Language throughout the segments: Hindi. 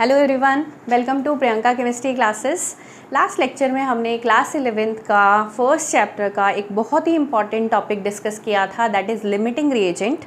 Hello everyone, welcome to Priyanka chemistry classes. Last lecture में हमने क्लास 11th का फर्स्ट चैप्टर का एक बहुत ही इंपॉर्टेंट टॉपिक डिस्कस किया था, दैट इज़ लिमिटिंग रिएजेंट।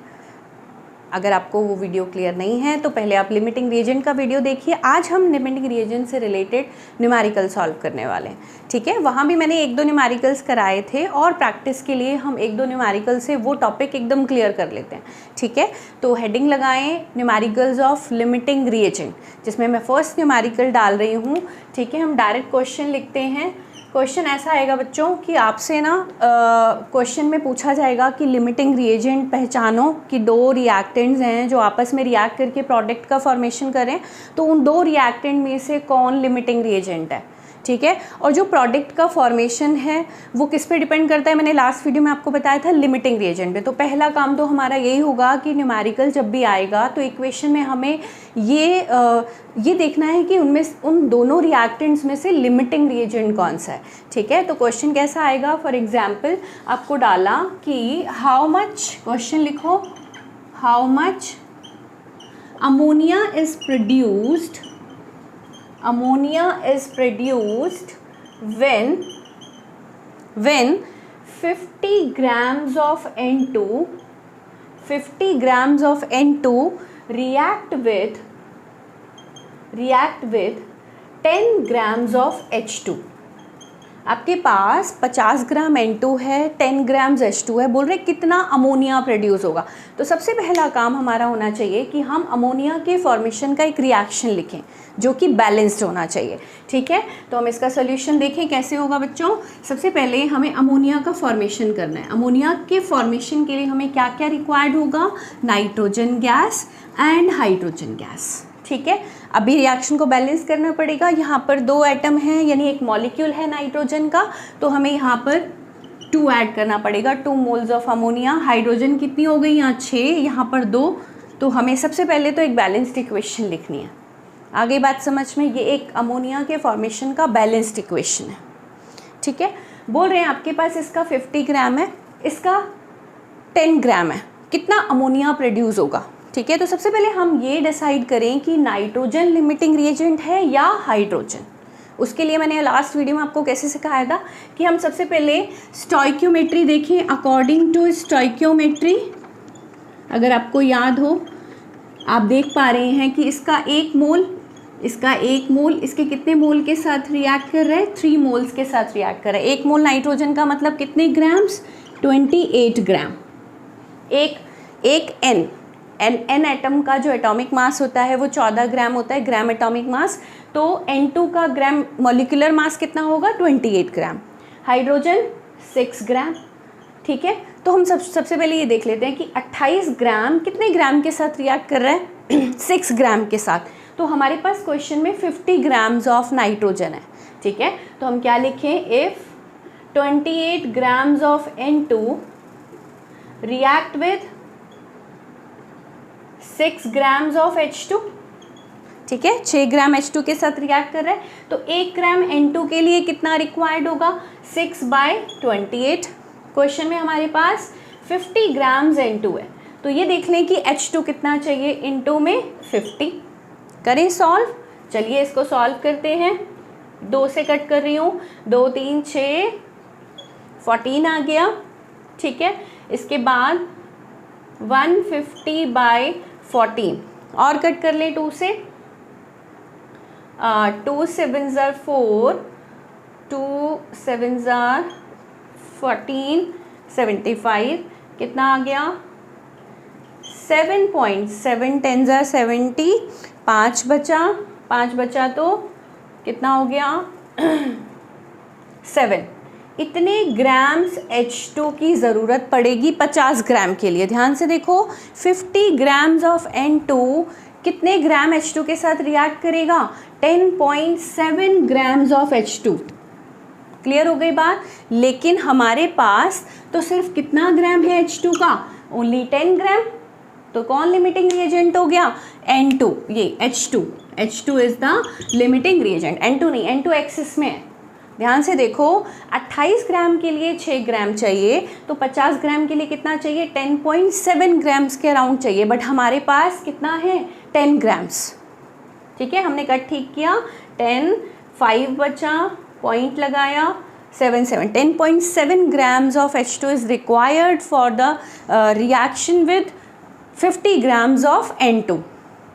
अगर आपको वो वीडियो क्लियर नहीं है तो पहले आप लिमिटिंग रिएजेंट का वीडियो देखिए। आज हम लिमिटिंग रिएजेंट से रिलेटेड न्यूमेरिकल सॉल्व करने वाले हैं, ठीक है। वहाँ भी मैंने एक दो न्यूमेरिकल्स कराए थे और प्रैक्टिस के लिए हम एक दो न्यूमेरिकल से वो टॉपिक एकदम क्लियर कर लेते हैं, ठीक है। तो हेडिंग लगाएं न्यूमेरिकल्स ऑफ लिमिटिंग रिएजेंट, जिसमें मैं फर्स्ट न्यूमेरिकल डाल रही हूँ, ठीक है। हम डायरेक्ट क्वेश्चन लिखते हैं। क्वेश्चन ऐसा आएगा बच्चों कि आपसे ना क्वेश्चन में पूछा जाएगा कि लिमिटिंग रिएजेंट पहचानो कि दो रिएक्टेंट्स हैं जो आपस में रिएक्ट करके प्रोडक्ट का फॉर्मेशन करें, तो उन दो रिएक्टेंट में से कौन लिमिटिंग रिएजेंट है, ठीक है। और जो प्रोडक्ट का फॉर्मेशन है वो किस पे डिपेंड करता है, मैंने लास्ट वीडियो में आपको बताया था लिमिटिंग रिएजेंट पे। तो पहला काम तो हमारा यही होगा कि न्यूमेरिकल जब भी आएगा तो इक्वेशन में हमें ये देखना है कि उनमें उन दोनों रिएक्टेंट्स में से लिमिटिंग रिएजेंट कौन सा है, ठीक है। तो क्वेश्चन कैसा आएगा, फॉर एग्जाम्पल आपको डाला कि हाउ मच, क्वेश्चन लिखो, how much ammonia is produced, ammonia is produced when 50 grams of N2 react with 10 grams of H2। आपके पास 50 ग्राम N2 है, 10 ग्राम्स H2 है, बोल रहे कितना अमोनिया प्रोड्यूस होगा। तो सबसे पहला काम हमारा होना चाहिए कि हम अमोनिया के फॉर्मेशन का एक रिएक्शन लिखें जो कि बैलेंस्ड होना चाहिए, ठीक है। तो हम इसका सोल्यूशन देखें कैसे होगा बच्चों। सबसे पहले हमें अमोनिया का फॉर्मेशन करना है। अमोनिया के फॉर्मेशन के लिए हमें क्या क्या रिक्वायर्ड होगा, nitrogen gas and hydrogen gas, ठीक है। अभी रिएक्शन को बैलेंस करना पड़ेगा। यहाँ पर दो एटम हैं, यानी एक मॉलिक्यूल है नाइट्रोजन का, तो हमें यहाँ पर 2 ऐड करना पड़ेगा, 2 मोल्स ऑफ अमोनिया। हाइड्रोजन कितनी हो गई, यहाँ 6, यहाँ पर 2। तो हमें सबसे पहले तो एक बैलेंस्ड इक्वेशन लिखनी है। आगे बात समझ में, ये एक अमोनिया के फॉर्मेशन का बैलेंस्ड इक्वेशन है, ठीक है। बोल रहे हैं आपके पास इसका 50 ग्राम है, इसका 10 ग्राम है, कितना अमोनिया प्रोड्यूस होगा, ठीक है। तो सबसे पहले हम ये डिसाइड करें कि नाइट्रोजन लिमिटिंग रिएजेंट है या हाइड्रोजन। उसके लिए मैंने लास्ट वीडियो में आपको कैसे सिखाया था कि हम सबसे पहले स्टोइकियोमेट्री देखें। अकॉर्डिंग टू स्टोइकियोमेट्री, अगर आपको याद हो, आप देख पा रहे हैं कि इसका एक मोल इसके कितने मोल के साथ रिएक्ट कर रहा है, 3 मोल्स के साथ रिएक्ट कर रहा है। एक मोल नाइट्रोजन का मतलब कितने ग्राम्स, 28 ग्राम। एक एन एटम का जो एटॉमिक मास होता है वो 14 ग्राम होता है, ग्राम एटॉमिक मास। तो N2 का ग्राम मॉलिक्यूलर मास कितना होगा, 28 ग्राम। हाइड्रोजन 6 ग्राम, ठीक है। तो हम सबसे पहले ये देख लेते हैं कि 28 ग्राम कितने ग्राम के साथ रिएक्ट कर रहा है 6 ग्राम के साथ। तो हमारे पास क्वेश्चन में 50 ग्राम्स ऑफ नाइट्रोजन है, ठीक है। तो हम क्या लिखें, if 28 grams of N2 react with 6 grams of H2, ठीक है। 6 ग्राम H2 के साथ रिएक्ट कर रहा है, तो 1 ग्राम N2 के लिए कितना रिक्वायर्ड होगा, 6/28। क्वेश्चन में हमारे पास 50 ग्राम्स N2 है, तो ये देख लें कि H2 कितना चाहिए, इनटू में 50। करें सॉल्व, चलिए इसको सॉल्व करते हैं। 2 से कट कर रही हूँ, 2 3 6, 14 आ गया, ठीक है। इसके बाद 150/14 और कट कर ले 2 से, 2 7 4, 2 7 14, 75, कितना आ गया, 7.7 10 70, 5 बचा तो कितना हो गया 7। इतने ग्राम्स H2 की ज़रूरत पड़ेगी 50 ग्राम के लिए। ध्यान से देखो, 50 ग्राम्स ऑफ N2 कितने ग्राम H2 के साथ रिएक्ट करेगा, 10.7 ग्राम्स ऑफ H2। क्लियर हो गई बात। लेकिन हमारे पास तो सिर्फ कितना ग्राम है H2 का, ओनली 10 ग्राम। तो कौन लिमिटिंग रिएजेंट हो गया, N2, ये H2 is the limiting reagent. N2 नहीं, N2 एक्सिस में है। ध्यान से देखो, 28 ग्राम के लिए 6 ग्राम चाहिए, तो 50 ग्राम के लिए कितना चाहिए, 10.7 ग्राम्स के अराउंड चाहिए। बट हमारे पास कितना है, 10 ग्राम्स, ठीक है, हमने कट ठीक किया, 10, 5 बचा, पॉइंट लगाया, 7, 10.7 grams of H2 is required for the reaction with 50 grams of N2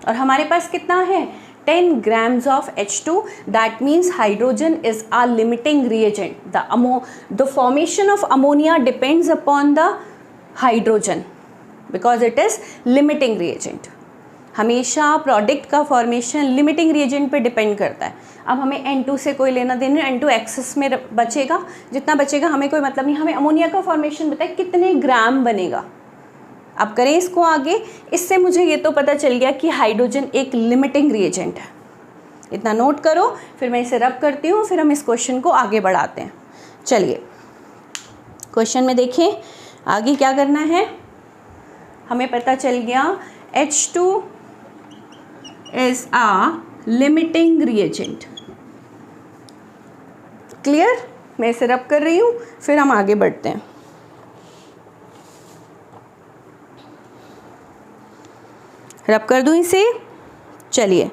और हमारे पास कितना है 10 grams of H2. That means hydrogen is a limiting reagent. The formation of ammonia depends upon the hydrogen because it is limiting reagent. हमेशा प्रोडक्ट का फॉर्मेशन लिमिटिंग रिएजेंट पे डिपेंड करता है. अब हमें N2 से कोई लेना देना, N2 एक्सेस में बचेगा, जितना बचेगा हमें कोई मतलब नहीं. हमें अमोनिया का फॉर्मेशन बताए कितने ग्राम बनेगा. अब करें इसको आगे. इससे मुझे ये तो पता चल गया कि हाइड्रोजन एक लिमिटिंग रिएजेंट है. इतना नोट करो, फिर मैं इसे रब करती हूँ, फिर हम इस क्वेश्चन को आगे बढ़ाते हैं. चलिए क्वेश्चन में देखें आगे क्या करना है. हमें पता चल गया H2 is a limiting reagent. Clear. मैं इसे रब कर रही हूँ, फिर हम आगे बढ़ते हैं. रब कर दूँ इसे. चलिए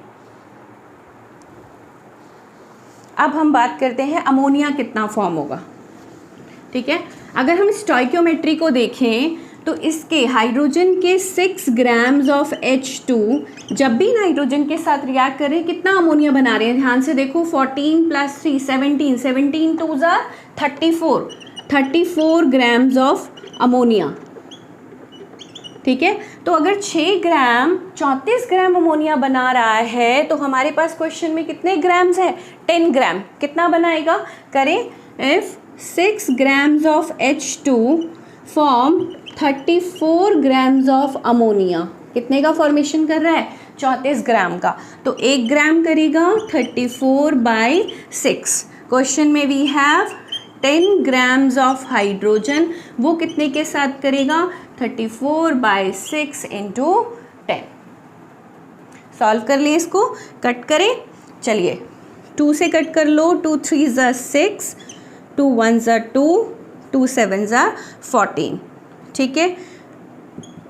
अब हम बात करते हैं अमोनिया कितना फॉर्म होगा. ठीक है, अगर हम स्टोइकियोमेट्री को देखें तो इसके हाइड्रोजन के 6 ग्राम्स ऑफ H2 जब भी नाइट्रोजन के साथ रिएक्ट करें कितना अमोनिया बना रहे हैं. ध्यान से देखो, 14 + 3 17, 17 2 34, 34 ग्राम्स ऑफ अमोनिया. ठीक है, तो अगर 6 ग्राम 34 ग्राम अमोनिया बना रहा है तो हमारे पास क्वेश्चन में कितने ग्राम्स है 10 ग्राम. कितना बनाएगा करें. If 6 grams of H2 form 34 grams of ammonia, कितने का फॉर्मेशन कर रहा है 34 ग्राम का, तो 1 ग्राम करेगा 34/6. क्वेश्चन में we have 10 grams of hydrogen, वो कितने के साथ करेगा 34/6 इंटू 10. सॉल्व कर लें इसको, कट करें. चलिए 2 से कट कर लो. 2 3 6, 2 1 2, 2 7 14. ठीक है,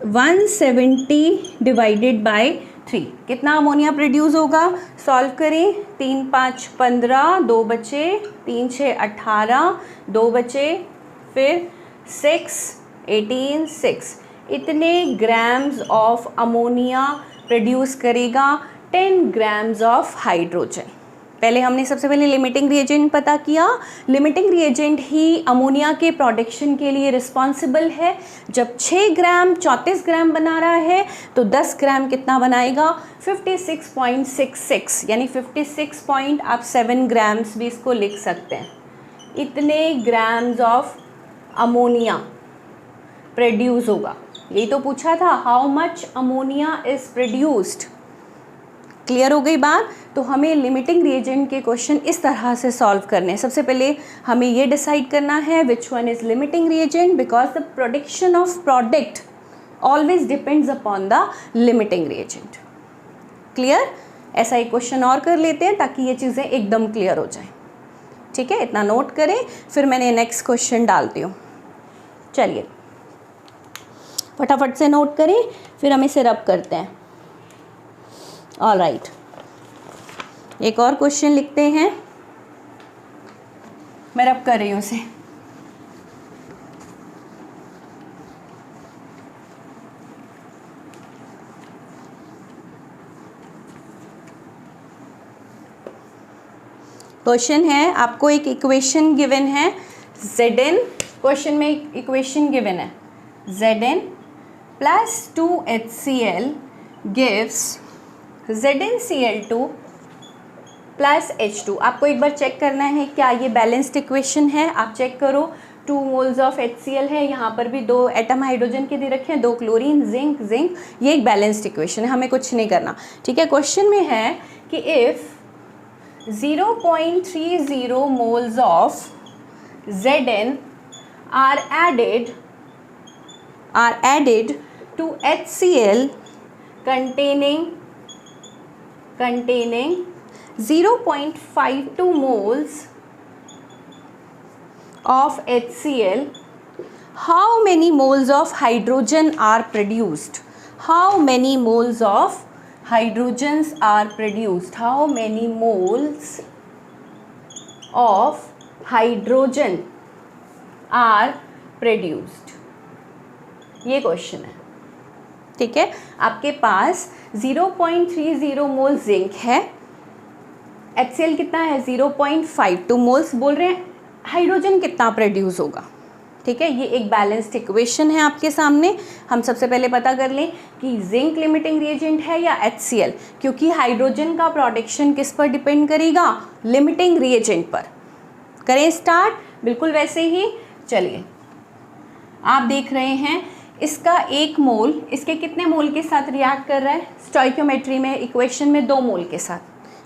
170 डिवाइडेड बाय 3 कितना अमोनिया प्रोड्यूस होगा. सॉल्व करें. 3 5 15, 2 बचे, 3 6 18, 2 बचे, फिर 6 18 6. इतने ग्राम्स ऑफ अमोनिया प्रोड्यूस करेगा 10 ग्राम्स ऑफ हाइड्रोजन. पहले हमने सबसे पहले लिमिटिंग रिएजेंट पता किया. लिमिटिंग रिएजेंट ही अमोनिया के प्रोडक्शन के लिए रिस्पॉन्सिबल है. जब 6 ग्राम 34 ग्राम बना रहा है तो 10 ग्राम कितना बनाएगा 56.66, यानी 56.7 ग्राम्स भी इसको लिख सकते हैं. इतने ग्राम्स ऑफ अमोनिया प्रोड्यूस होगा. यही तो पूछा था, how much ammonia is produced. Clear हो गई बात. तो हमें लिमिटिंग रिएजेंट के क्वेश्चन इस तरह से सॉल्व करने हैं. सबसे पहले हमें ये डिसाइड करना है which one is limiting reagent, because the production of product always depends upon the limiting reagent. Clear. ऐसा एक क्वेश्चन और कर लेते हैं ताकि ये चीज़ें एकदम क्लियर हो जाए. ठीक है, इतना नोट करें, फिर मैंने नेक्स्ट क्वेश्चन डालती हूँ. चलिए फटाफट से नोट करें, फिर हम इसे रब करते हैं. ऑल राइट, एक और क्वेश्चन लिखते हैं. मैं रब कर रही हूँ उसे. क्वेश्चन है, आपको एक इक्वेशन गिवन है Zn. क्वेश्चन में एक इक्वेशन गिवन है Zn + 2HCl gives ZnCl2 + H2. आपको एक बार चेक करना है क्या ये बैलेंस्ड इक्वेशन है. आप चेक करो. 2 मोल्स ऑफ HCl है, यहाँ पर भी 2 एटम हाइड्रोजन के दे रखे हैं, 2 क्लोरीन, जिंक जिंक. ये एक बैलेंस्ड इक्वेशन है, हमें कुछ नहीं करना. ठीक है, क्वेश्चन में है कि if 0.30 moles of Zn are added to HCl containing 0.52 moles of HCl, how many moles of hydrogen are produced? How many moles of hydrogens are produced? How many moles of hydrogen are produced? ये क्वेश्चन है, ठीक है। आपके पास 0.30 मोल जिंक है, HCl कितना है 0.52 मोल्स, बोल रहे हैं हाइड्रोजन कितना प्रोड्यूस होगा, ठीक है। ये एक बैलेंस्ड इक्वेशन है आपके सामने। हम सबसे पहले पता कर लें कि जिंक लिमिटिंग रिएजेंट है या HCl, क्योंकि हाइड्रोजन का प्रोडक्शन किस पर डिपेंड करेगा, लिमिटिंग रिएजेंट पर। करें स्टार्ट, बिल्कुल वैसे ही। चलिए, आप देख रहे हैं इसका 1 मोल इसके कितने मोल के साथ रिएक्ट कर रहा है, स्टोइकियोमेट्री में इक्वेशन में 2 मोल के साथ।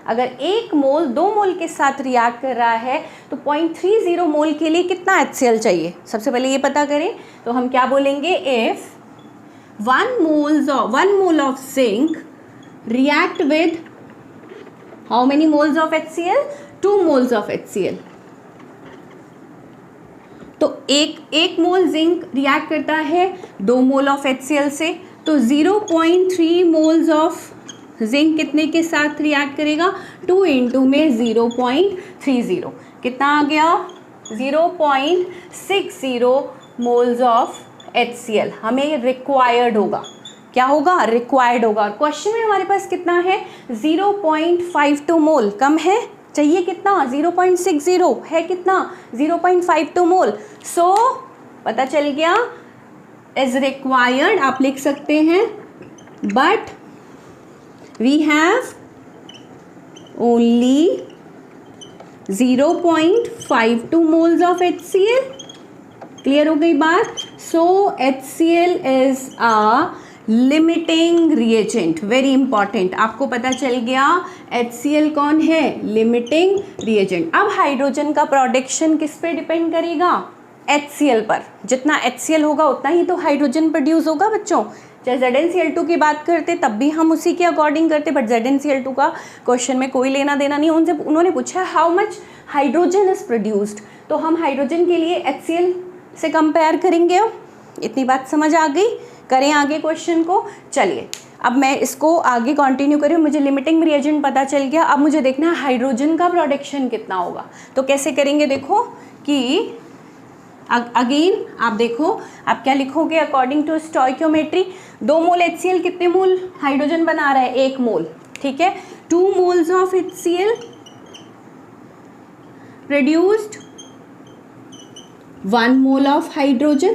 अगर 1 मोल 2 मोल के साथ रिएक्ट कर रहा है तो 0.30 मोल के लिए कितना HCl चाहिए, सबसे पहले ये पता करें। तो हम क्या बोलेंगे, if 1 mole of zinc react with how many moles of HCl, 2 moles of HCl। तो एक मोल जिंक रिएक्ट करता है 2 मोल ऑफ HCl से, तो 0.3 मोल्स ऑफ जिंक कितने के साथ रिएक्ट करेगा, 2 इंटू में 0.30, कितना आ गया 0.60 मोल्स ऑफ HCl हमें रिक्वायर्ड होगा। क्या होगा, रिक्वायर्ड होगा। क्वेश्चन में हमारे पास कितना है 0.52 मोल, कम है, चाहिए कितना 0.60, है कितना 0.52 मोल। सो पता चल गया इज रिक्वायर्ड, आप लिख सकते हैं, but we have only 0.52 moles of HCl। Clear हो गई बात। सो HCl is a limiting reagent, very important, आपको पता चल गया HCl कौन है, लिमिटिंग रिएजेंट। अब हाइड्रोजन का प्रोडक्शन किस पे डिपेंड करेगा, HCl पर। जितना HCl होगा उतना ही तो हाइड्रोजन प्रोड्यूस होगा बच्चों। चाहे ZnCl2 की बात करते तब भी हम उसी के अकॉर्डिंग करते, बट ZnCl2 का क्वेश्चन में कोई लेना देना नहीं। उन्होंने पूछा how much hydrogen is produced, तो हम हाइड्रोजन के लिए HCl से कंपेयर करेंगे। इतनी बात समझ आ गई। करें आगे क्वेश्चन को। चलिए, अब मैं इसको आगे कंटिन्यू करूँ। मुझे लिमिटिंग रिएजेंट पता चल गया, अब मुझे देखना है हाइड्रोजन का प्रोडक्शन कितना होगा। तो कैसे करेंगे, देखो कि अगेन आप देखो, आप क्या लिखोगे according to stoichiometry. 2 mole HCl कितने मोल हाइड्रोजन बना रहा है, 1 मोल, ठीक है। 2 moles of HCl produced 1 mole of hydrogen,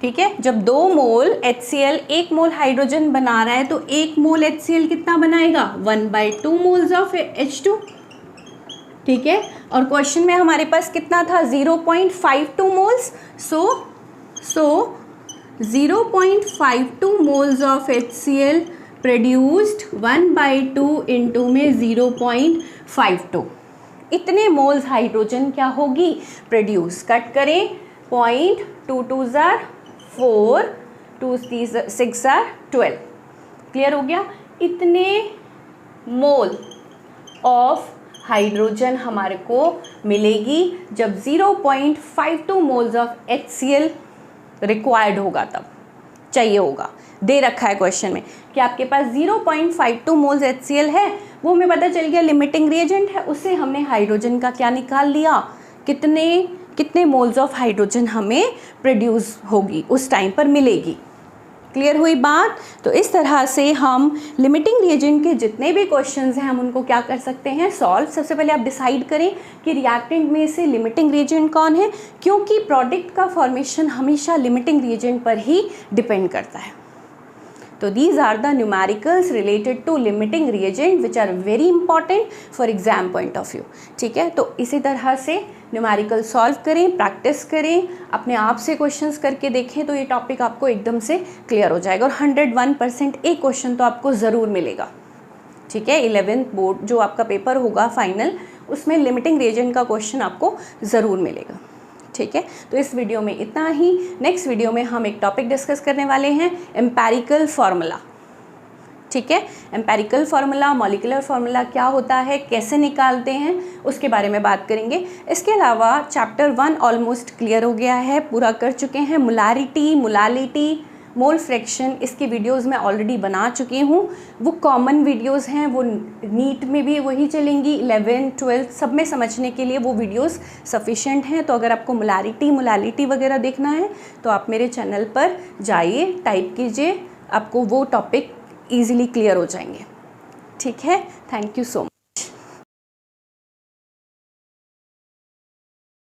ठीक है। जब 2 मोल HCl 1 मोल हाइड्रोजन बना रहा है तो 1 मोल HCl कितना बनाएगा, 1/2 मोल्स ऑफ H2, ठीक है। और क्वेश्चन में हमारे पास कितना था 0.52 moles. So 0.52 moles of HCl produced 1/2 into में 0.52, इतने मोल्स हाइड्रोजन क्या होगी, प्रोड्यूस। कट करें, 0.22 जार 4, 2 6 जार 12, क्लियर हो गया। इतने मोल ऑफ हाइड्रोजन हमारे को मिलेगी जब 0.52 मोल्स ऑफ HCl रिक्वायर्ड होगा, तब चाहिए होगा। दे रखा है क्वेश्चन में कि आपके पास 0.52 मोल्स HCl है, वो हमें पता चल गया लिमिटिंग रिएजेंट है, उससे हमने हाइड्रोजन का क्या निकाल लिया, कितने मोल्स ऑफ हाइड्रोजन हमें प्रोड्यूस होगी उस टाइम पर मिलेगी। क्लियर हुई बात। तो इस तरह से हम लिमिटिंग रिएजेंट के जितने भी क्वेश्चंस हैं हम उनको क्या कर सकते हैं, सॉल्व। सबसे पहले आप डिसाइड करें कि रिएक्टेंट में से लिमिटिंग रिएजेंट कौन है, क्योंकि प्रोडक्ट का फॉर्मेशन हमेशा लिमिटिंग रिएजेंट पर ही डिपेंड करता है। तो these are the numericals related to limiting reagent which are very important for exam point of view, ठीक है। तो इसी तरह से न्यूमेरिकल सॉल्व करें, प्रैक्टिस करें, अपने आप से क्वेश्चंस करके देखें, तो ये टॉपिक आपको एकदम से क्लियर हो जाएगा। और 101% एक क्वेश्चन तो आपको ज़रूर मिलेगा, ठीक है। 11th बोर्ड जो आपका पेपर होगा फाइनल, उसमें लिमिटिंग रिएजेंट का क्वेश्चन आपको ज़रूर मिलेगा, ठीक है। तो इस वीडियो में इतना ही। नेक्स्ट वीडियो में हम एक टॉपिक डिस्कस करने वाले हैं, एम्पेरिकल फार्मूला, ठीक है। एम्पेरिकल फार्मूला, मॉलिक्यूलर फार्मूला क्या होता है, कैसे निकालते हैं, उसके बारे में बात करेंगे। इसके अलावा चैप्टर 1 ऑलमोस्ट क्लियर हो गया है, पूरा कर चुके हैं। मोलारिटी, मोलालिटी, मोल फ्रैक्शन, इसकी वीडियोस मैं ऑलरेडी बना चुकी हूँ। वो कॉमन वीडियोस हैं, वो नीट में भी वही चलेंगी, 11th 12th सब में समझने के लिए वो वीडियोस सफिशेंट हैं। तो अगर आपको मोलालिटी वगैरह देखना है तो आप मेरे चैनल पर जाइए, टाइप कीजिए, आपको वो टॉपिक ईजिली क्लियर हो जाएंगे। ठीक है, थैंक यू सो मच।